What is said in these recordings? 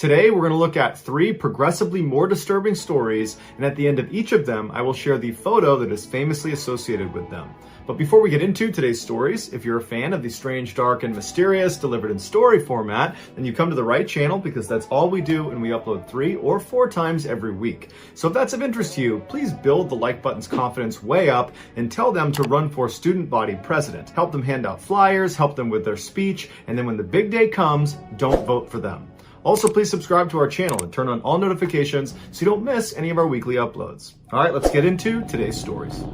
Today, we're going to look at 3 progressively more disturbing stories, and at the end of each of them, I will share the photo that is famously associated with them. But before we get into today's stories, if you're a fan of the strange, dark, and mysterious delivered in story format, then you come to the right channel because that's all we do, and we upload 3 or 4 times every week. So if that's of interest to you, please build the like button's confidence way up and tell them to run for student body president. Help them hand out flyers, help them with their speech, and then when the big day comes, don't vote for them. Also, please subscribe to our channel and turn on all notifications so you don't miss any of our weekly uploads. All right, let's get into today's stories.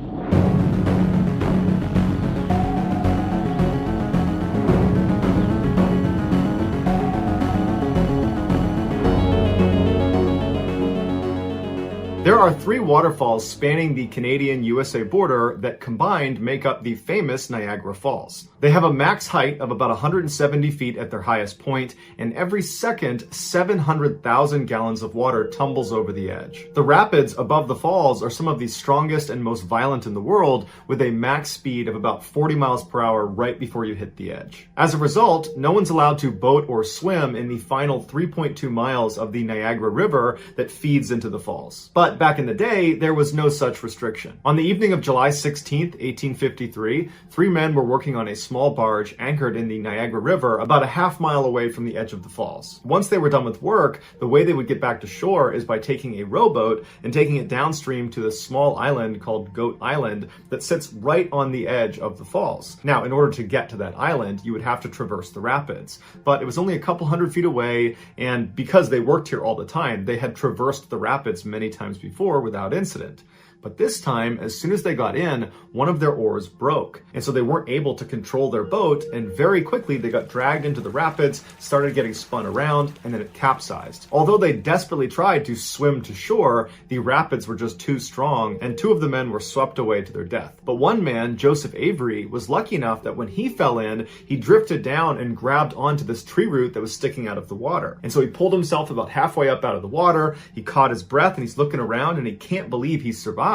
There are 3 waterfalls spanning the Canadian-USA border that combined make up the famous Niagara Falls. They have a max height of about 170 feet at their highest point, and every second, 700,000 gallons of water tumbles over the edge. The rapids above the falls are some of the strongest and most violent in the world, with a max speed of about 40 miles per hour right before you hit the edge. As a result, no one's allowed to boat or swim in the final 3.2 miles of the Niagara River that feeds into the falls. But back in the day, there was no such restriction. On the evening of July 16th, 1853, 3 men were working on a small barge anchored in the Niagara River about a half-mile away from the edge of the falls. Once they were done with work, the way they would get back to shore is by taking a rowboat and taking it downstream to this small island called Goat Island that sits right on the edge of the falls. Now, in order to get to that island, you would have to traverse the rapids, but it was only a couple hundred feet away, and because they worked here all the time, they had traversed the rapids many times before without incident. But this time, as soon as they got in, one of their oars broke. And so they weren't able to control their boat, and very quickly they got dragged into the rapids, started getting spun around, and then it capsized. Although they desperately tried to swim to shore, the rapids were just too strong, and 2 of the men were swept away to their death. But one man, Joseph Avery, was lucky enough that when he fell in, he drifted down and grabbed onto this tree root that was sticking out of the water. And so he pulled himself about halfway up out of the water, he caught his breath, and he's looking around, and he can't believe he survived.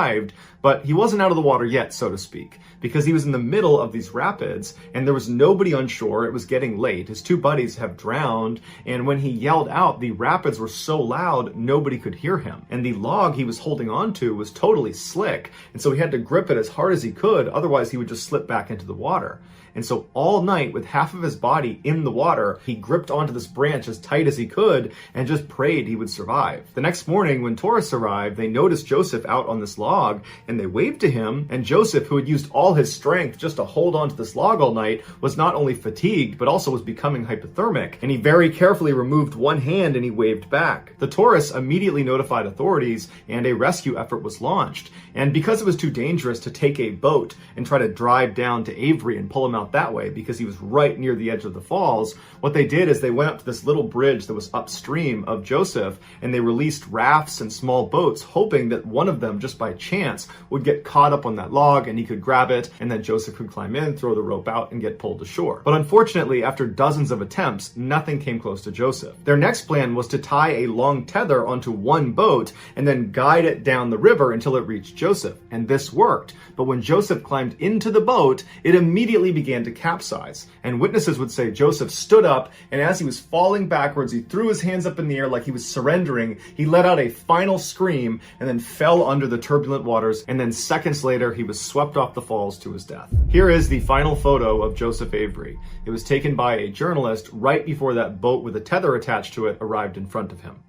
But he wasn't out of the water yet, so to speak, because he was in the middle of these rapids and there was nobody on shore. It was getting late. His 2 buddies have drowned, and when he yelled out, the rapids were so loud nobody could hear him. And the log he was holding onto was totally slick, and so he had to grip it as hard as he could, otherwise he would just slip back into the water. And so all night, with half of his body in the water, he gripped onto this branch as tight as he could and just prayed he would survive. The next morning, when tourists arrived, they noticed Joseph out on this log and they waved to him. And Joseph, who had used all his strength just to hold onto this log all night, was not only fatigued, but also was becoming hypothermic. And he very carefully removed one hand and he waved back. The tourists immediately notified authorities and a rescue effort was launched. And because it was too dangerous to take a boat and try to drive down to Avery and pull him out that way because he was right near the edge of the falls, what they did is they went up to this little bridge that was upstream of Joseph and they released rafts and small boats, hoping that one of them, just by chance, would get caught up on that log and he could grab it, and then Joseph could climb in, throw the rope out, and get pulled to shore. But unfortunately, after dozens of attempts, nothing came close to Joseph. Their next plan was to tie a long tether onto one boat and then guide it down the river until it reached Joseph, and this worked. But when Joseph climbed into the boat, it immediately began to capsize, and witnesses would say Joseph stood up, and as he was falling backwards, he threw his hands up in the air like he was surrendering. He let out a final scream and then fell under the turbulent waters, and then seconds later he was swept off the falls to his death. Here is the final photo of Joseph Avery. It was taken by a journalist right before that boat with a tether attached to it arrived in front of him.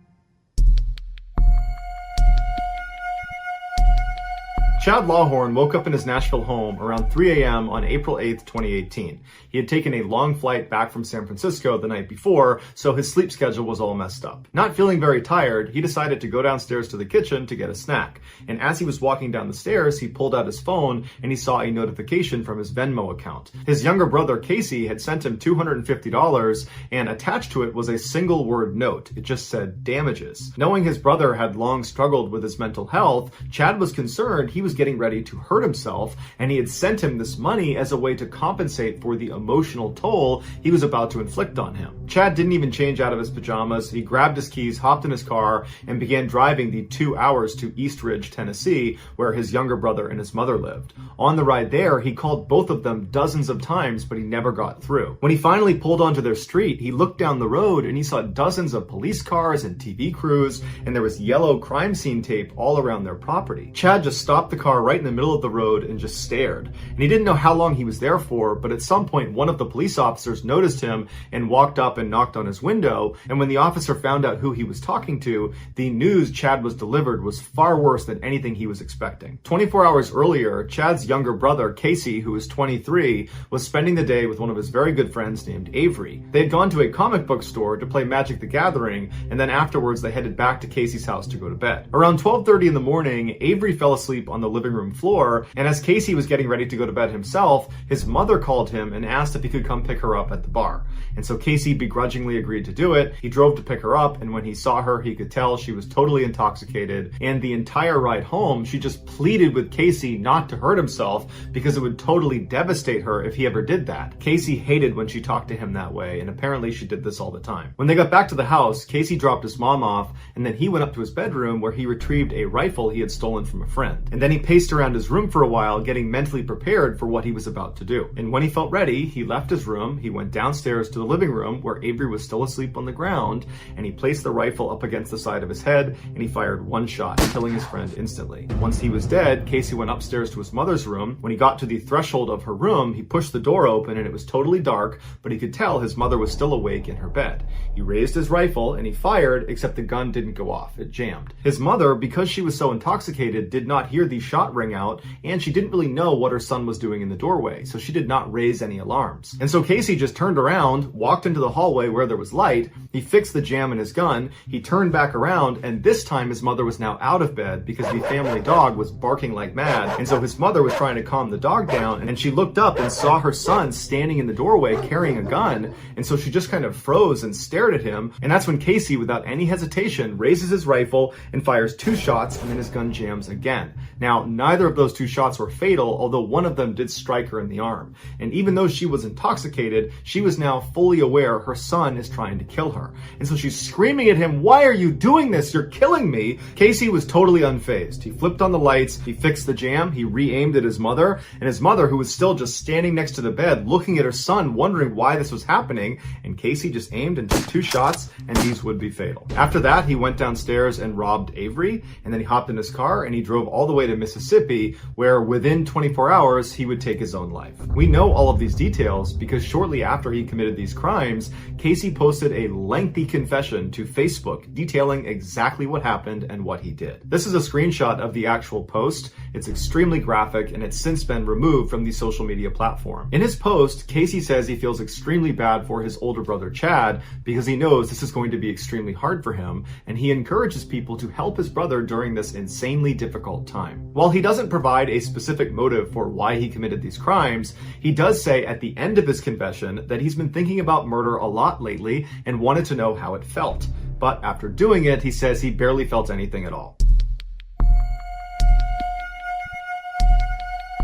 Chad Lawhorn woke up in his Nashville home around 3 a.m. on April 8th, 2018. He had taken a long flight back from San Francisco the night before, so his sleep schedule was all messed up. Not feeling very tired, he decided to go downstairs to the kitchen to get a snack. And as he was walking down the stairs, he pulled out his phone and he saw a notification from his Venmo account. His younger brother, Casey, had sent him $250, and attached to it was a single-word note. It just said, "damages." Knowing his brother had long struggled with his mental health, Chad was concerned he was getting ready to hurt himself, and he had sent him this money as a way to compensate for the emotional toll he was about to inflict on him. Chad didn't even change out of his pajamas. He grabbed his keys, hopped in his car, and began driving the 2 hours to East Ridge, Tennessee, where his younger brother and his mother lived. On the ride there, he called both of them dozens of times, but he never got through. When he finally pulled onto their street, he looked down the road and he saw dozens of police cars and TV crews, and there was yellow crime scene tape all around their property. Chad just stopped the car right in the middle of the road and just stared. And he didn't know how long he was there for, but at some point, one of the police officers noticed him and walked up and knocked on his window. And when the officer found out who he was talking to, the news Chad was delivered was far worse than anything he was expecting. 24 hours earlier, Chad's younger brother, Casey, who was 23, was spending the day with one of his very good friends named Avery. They had gone to a comic book store to play Magic the Gathering, and then afterwards they headed back to Casey's house to go to bed. Around 12:30 in the morning, Avery fell asleep on the living room floor, and as Casey was getting ready to go to bed himself, his mother called him and asked if he could come pick her up at the bar. And so Casey begrudgingly agreed to do it. He drove to pick her up, and when he saw her, he could tell she was totally intoxicated. And the entire ride home, she just pleaded with Casey not to hurt himself because it would totally devastate her if he ever did that. Casey hated when she talked to him that way, and apparently she did this all the time. When they got back to the house, Casey dropped his mom off, and then he went up to his bedroom where he retrieved a rifle he had stolen from a friend. And then he paced around his room for a while, getting mentally prepared for what he was about to do. And when he felt ready, he left his room, he went downstairs to the living room where Avery was still asleep on the ground, and he placed the rifle up against the side of his head, and he fired one shot, killing his friend instantly. Once he was dead, Casey went upstairs to his mother's room. When he got to the threshold of her room, he pushed the door open and it was totally dark, but he could tell his mother was still awake in her bed. He raised his rifle and he fired, except the gun didn't go off. It jammed. His mother, because she was so intoxicated, did not hear the shot ring out, and she didn't really know what her son was doing in the doorway, so she did not raise any alarms. And so Casey just turned around, walked into the hallway where there was light, he fixed the jam in his gun, he turned back around, and this time his mother was now out of bed because the family dog was barking like mad, and so his mother was trying to calm the dog down, and she looked up and saw her son standing in the doorway carrying a gun, and so she just kind of froze and stared at him, and that's when Casey, without any hesitation, raises his rifle and fires 2 shots, and then his gun jams again. Now, neither of those 2 shots were fatal, although one of them did strike her in the arm. And even though she was intoxicated, she was now fully aware her son is trying to kill her. And so she's screaming at him, "Why are you doing this? You're killing me!" Casey was totally unfazed. He flipped on the lights, he fixed the jam, he re-aimed at his mother, and his mother, who was still just standing next to the bed, looking at her son, wondering why this was happening, and Casey just aimed and took 2 shots, and these would be fatal. After that, he went downstairs and robbed Avery, and then he hopped in his car and he drove all the way to Mississippi, where within 24 hours, he would take his own life. We know all of these details because shortly after he committed these crimes, Casey posted a lengthy confession to Facebook detailing exactly what happened and what he did. This is a screenshot of the actual post. It's extremely graphic, and it's since been removed from the social media platform. In his post, Casey says he feels extremely bad for his older brother Chad because he knows this is going to be extremely hard for him, and he encourages people to help his brother during this insanely difficult time. While he doesn't provide a specific motive for why he committed these crimes, he does say at the end of his confession that he's been thinking about murder a lot lately and wanted to know how it felt. But after doing it, he says he barely felt anything at all.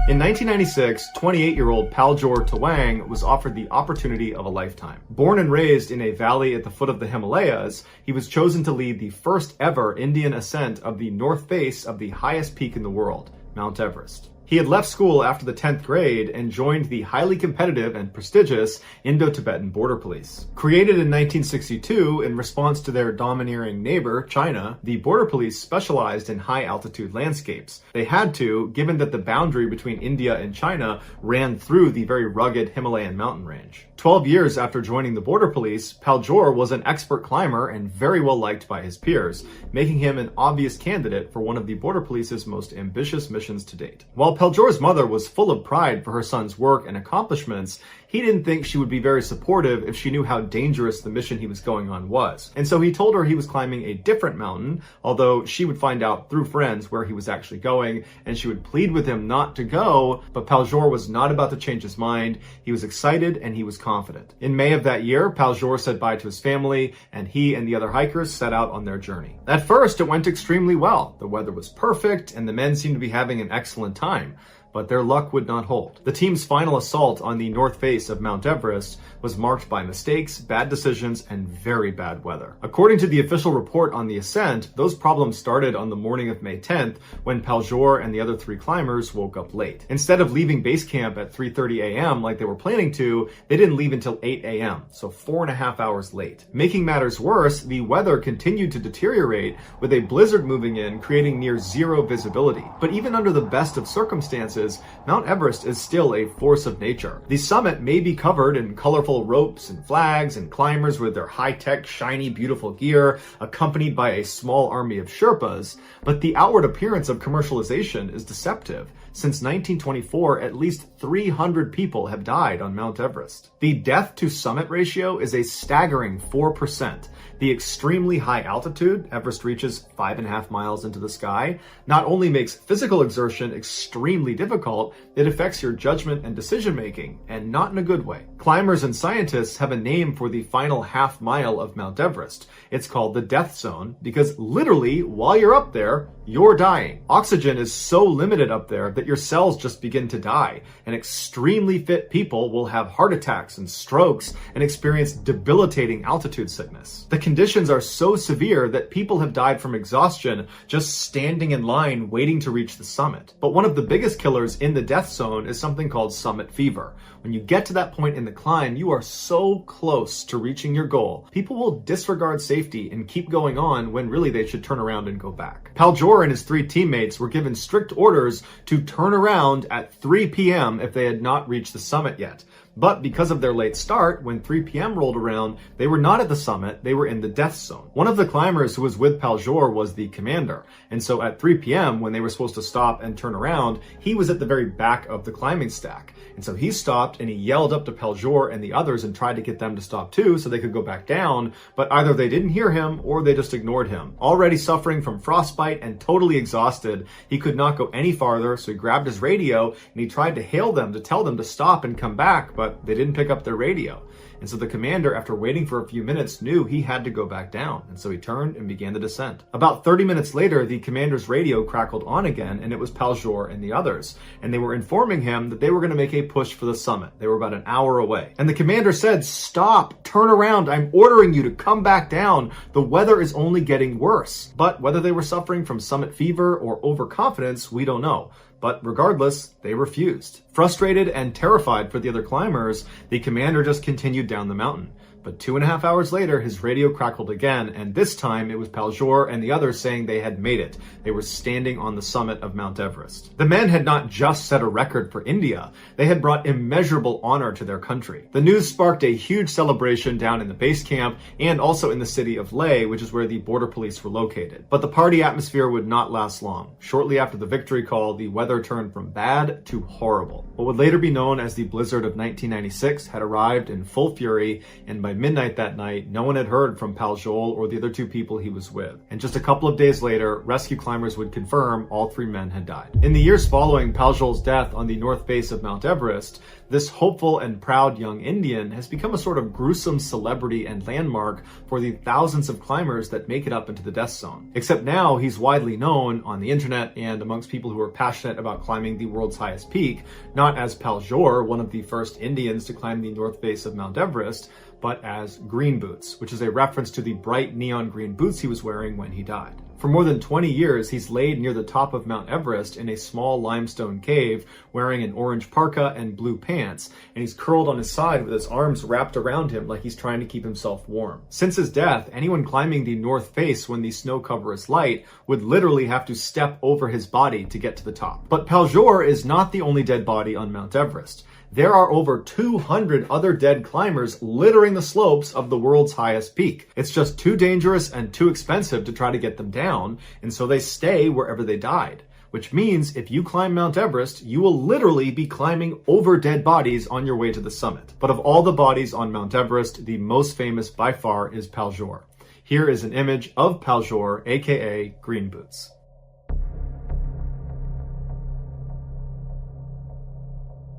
In 1996, 28-year-old Paljor Tawang was offered the opportunity of a lifetime. Born and raised in a valley at the foot of the Himalayas, he was chosen to lead the first ever Indian ascent of the north face of the highest peak in the world, Mount Everest. He had left school after the 10th grade and joined the highly competitive and prestigious Indo-Tibetan Border Police. Created in 1962 in response to their domineering neighbor, China, the Border Police specialized in high-altitude landscapes. They had to, given that the boundary between India and China ran through the very rugged Himalayan mountain range. 12 years after joining the Border Police, Paljor was an expert climber and very well liked by his peers, making him an obvious candidate for one of the Border Police's most ambitious missions to date. While Paljor's mother was full of pride for her son's work and accomplishments, he didn't think she would be very supportive if she knew how dangerous the mission he was going on was. And so he told her he was climbing a different mountain, although she would find out through friends where he was actually going, and she would plead with him not to go, but Paljor was not about to change his mind. He was excited and he was confident. In May of that year, Paljor said bye to his family, and he and the other hikers set out on their journey. At first, it went extremely well. The weather was perfect, and the men seemed to be having an excellent time. but their luck would not hold. The team's final assault on the north face of Mount Everest was marked by mistakes, bad decisions, and very bad weather. According to the official report on the ascent, those problems started on the morning of May 10th when Paljor and the other 3 climbers woke up late. Instead of leaving base camp at 3:30 a.m. like they were planning to, they didn't leave until 8 a.m., so 4.5 hours late. Making matters worse, the weather continued to deteriorate with a blizzard moving in, creating near zero visibility. But even under the best of circumstances, Mount Everest is still a force of nature. The summit may be covered in colorful ropes and flags and climbers with their high-tech, shiny, beautiful gear, accompanied by a small army of Sherpas, but the outward appearance of commercialization is deceptive. Since 1924, at least 300 people have died on Mount Everest. The death-to-summit ratio is a staggering 4%. The extremely high altitude, Everest reaches 5.5 miles into the sky, not only makes physical exertion extremely difficult, it affects your judgment and decision-making, and not in a good way. Climbers and scientists have a name for the final half mile of Mount Everest. It's called the death zone, because literally, while you're up there, you're dying. Oxygen is so limited up there that your cells just begin to die, and extremely fit people will have heart attacks and strokes and experience debilitating altitude sickness. The conditions are so severe that people have died from exhaustion just standing in line waiting to reach the summit. But one of the biggest killers in the death zone is something called summit fever. When you get to that point in the climb, you are so close to reaching your goal. People will disregard safety and keep going on when really they should turn around and go back. Paljor and his 3 teammates were given strict orders to turn around at 3 p.m. if they had not reached the summit yet. But because of their late start, when 3 p.m. rolled around, they were not at the summit, they were in the death zone. One of the climbers who was with Paljor was the commander, and so at 3 p.m. when they were supposed to stop and turn around, he was at the very back of the climbing stack. And so he stopped and he yelled up to Paljor and the others and tried to get them to stop too so they could go back down, but either they didn't hear him or they just ignored him. Already suffering from frostbite and totally exhausted, he could not go any farther, so he grabbed his radio and he tried to hail them to tell them to stop and come back, but they didn't pick up their radio. And so the commander, after waiting for a few minutes, knew he had to go back down, and so he turned and began the descent. About 30 minutes later, the commander's radio crackled on again, and it was Paljor and the others, and they were informing him that they were going to make a push for the summit. They were about an hour away. And the commander said, "Stop, turn around, I'm ordering you to come back down. The weather is only getting worse." But whether they were suffering from summit fever or overconfidence, we don't know. But regardless, they refused. Frustrated and terrified for the other climbers, the commander just continued down the mountain. But 2.5 hours later, his radio crackled again, and this time it was Paljor and the others saying they had made it. They were standing on the summit of Mount Everest. The men had not just set a record for India, they had brought immeasurable honor to their country. The news sparked a huge celebration down in the base camp and also in the city of Leh, which is where the border police were located. But the party atmosphere would not last long. Shortly after the victory call, the weather turned from bad to horrible. What would later be known as the blizzard of 1996 had arrived in full fury, and by midnight that night, no one had heard from Paljol or the other 2 people he was with. And just a couple of days later, rescue climbers would confirm all 3 men had died. In the years following Paljol's death on the north face of Mount Everest, this hopeful and proud young Indian has become a sort of gruesome celebrity and landmark for the thousands of climbers that make it up into the death zone. Except now he's widely known on the internet and amongst people who are passionate about climbing the world's highest peak, not as Paljor, one of the first Indians to climb the north face of Mount Everest, but as Green Boots, which is a reference to the bright neon green boots he was wearing when he died. For more than 20 years, he's laid near the top of Mount Everest in a small limestone cave, wearing an orange parka and blue pants, and he's curled on his side with his arms wrapped around him like he's trying to keep himself warm. Since his death, anyone climbing the north face when the snow cover is light would literally have to step over his body to get to the top. But Paljor is not the only dead body on Mount Everest. There are over 200 other dead climbers littering the slopes of the world's highest peak. It's just too dangerous and too expensive to try to get them down, and so they stay wherever they died. Which means if you climb Mount Everest, you will literally be climbing over dead bodies on your way to the summit. But of all the bodies on Mount Everest, the most famous by far is Paljor. Here is an image of Paljor, aka Green Boots.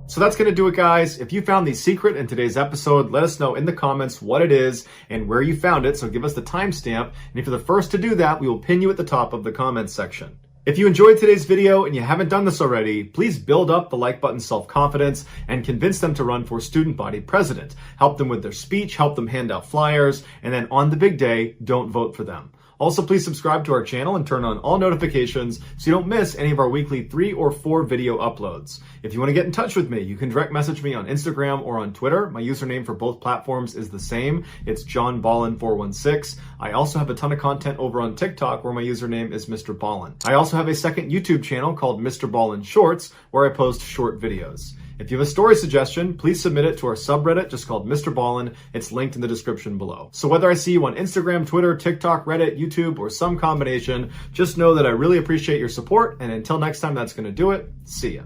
So that's going to do it, guys. If you found the secret in today's episode, let us know in the comments what it is and where you found it, so give us the timestamp. And if you're the first to do that, we will pin you at the top of the comments section. If you enjoyed today's video and you haven't done this already, please build up the like button's self-confidence and convince them to run for student body president. Help them with their speech, help them hand out flyers, and then on the big day, don't vote for them. Also, please subscribe to our channel and turn on all notifications so you don't miss any of our weekly 3 or 4 video uploads. If you want to get in touch with me, you can direct message me on Instagram or on Twitter. My username for both platforms is the same. It's JohnBallin416. I also have a ton of content over on TikTok where my username is Mr. Ballin. I also have a second YouTube channel called Mr. Ballin Shorts where I post short videos. If you have a story suggestion, please submit it to our subreddit just called Mr. Ballin. It's linked in the description below. So whether I see you on Instagram, Twitter, TikTok, Reddit, YouTube, or some combination, just know that I really appreciate your support. And until next time, that's going to do it. See ya.